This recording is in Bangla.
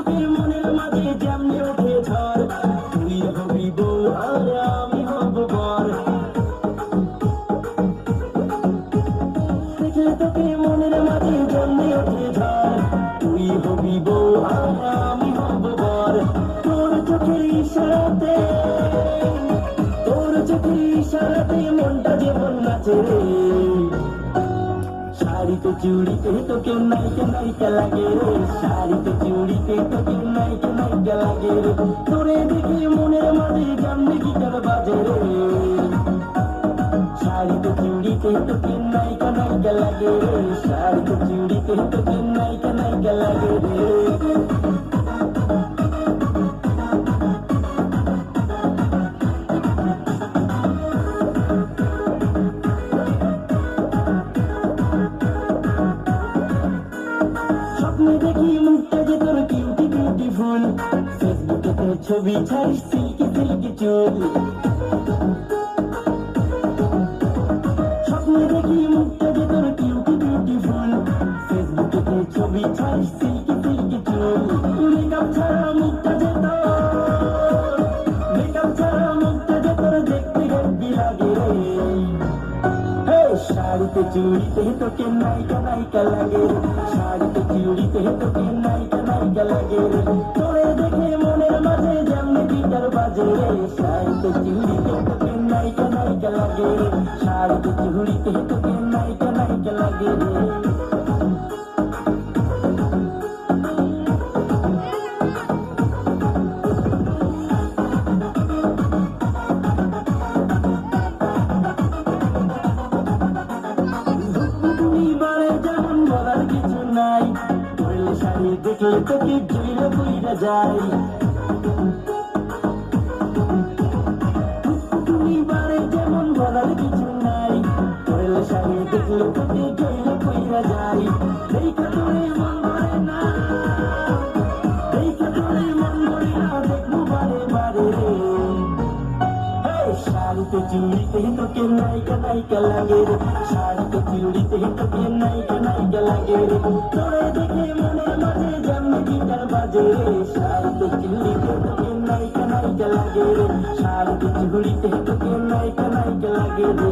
তোকে মনের মাঝে যেমনি ওঠে ঝড়, তুই হবি বউ আর আমি হব বর। দেখলে তোকে মনের মাঝে যেমনি ওঠে ঝড়, তুই হবি বউ আর আমি হব বর। তোর চোখের ইশারাতে, তোর চোখের ইশারাতে মনটা যেমন নাচে রে। শাড়িতে চুড়িতে তোকে নাইকা নাইকা লাগে রে, শাড়িতে চুড়িতে তোকে নাইকা নাইকা লাগে রে। তোরে দেখে মনের মাঝে যেমনি গিটার বাজে রে। শাড়িতে চুড়িতে তোকে নাইকা নাইকা লাগে রে, শাড়িতে চুড়িতে তোকে নাইকা নাইকা লাগে রে। স্বপ্নে দেখি মুখটা যে তোর কিউটি বিউটিফুল, ফেসবুকে তোর ছবি ছাড়িস সিল্কি সিল্কি চুল। স্বপ্নে দেখি মুখটা যে তোর কিউটি বিউটিফুল, ফেসবুকে তোর ছবি ছাড়িস সিল্কি সিল্কি চুল। মেকআপ ছাড়া মুখটা যে তোর, মেকআপ ছাড়া মুখটা যে তোর দেখতে হেব্বি লাগে রে। শাড়িতে চুড়িতে তোকে নাইকা নাইকা লাগে রে, শাড়িতে চুড়িতে তোকে নাইকা নাইকা লাগে রে। তোরে দেখে মনের মাঝে যেমনি গিটার বাজে রে, শাড়িতে চুড়িতে তোকে নাইকা নাইকা লাগে রে, শাড়িতে চুড়িতে তোকে নাইকা নাইকা লাগে রে। শাড়ি দেখলে তোকে জুড়ে বইরা যায়, তুমি বারে যেমন বলার কিছু নাই। তোর শাড়ি দেখলে তোকে জুড়ে বইরা যায়। দেখা তোরে মন ভরে না, দেখা তোরে মন ভরে না, দেখবো বারে বারে রে। শাড়িতে চুড়িতে তোকে নাইকা নাইকা লাগে রে, শাড়িতে চুড়িতে তোকে নাইকা নাইকা লাগে রে। তোরে দেখে মনের মাঝে যেমনি গিটার বাজে রে, শাড়িতে চুড়িতে তোকে নাইকা নাইকা লাগে রে, শাড়িতে চুড়িতে তোকে নাইকা নাইকা লাগে রে।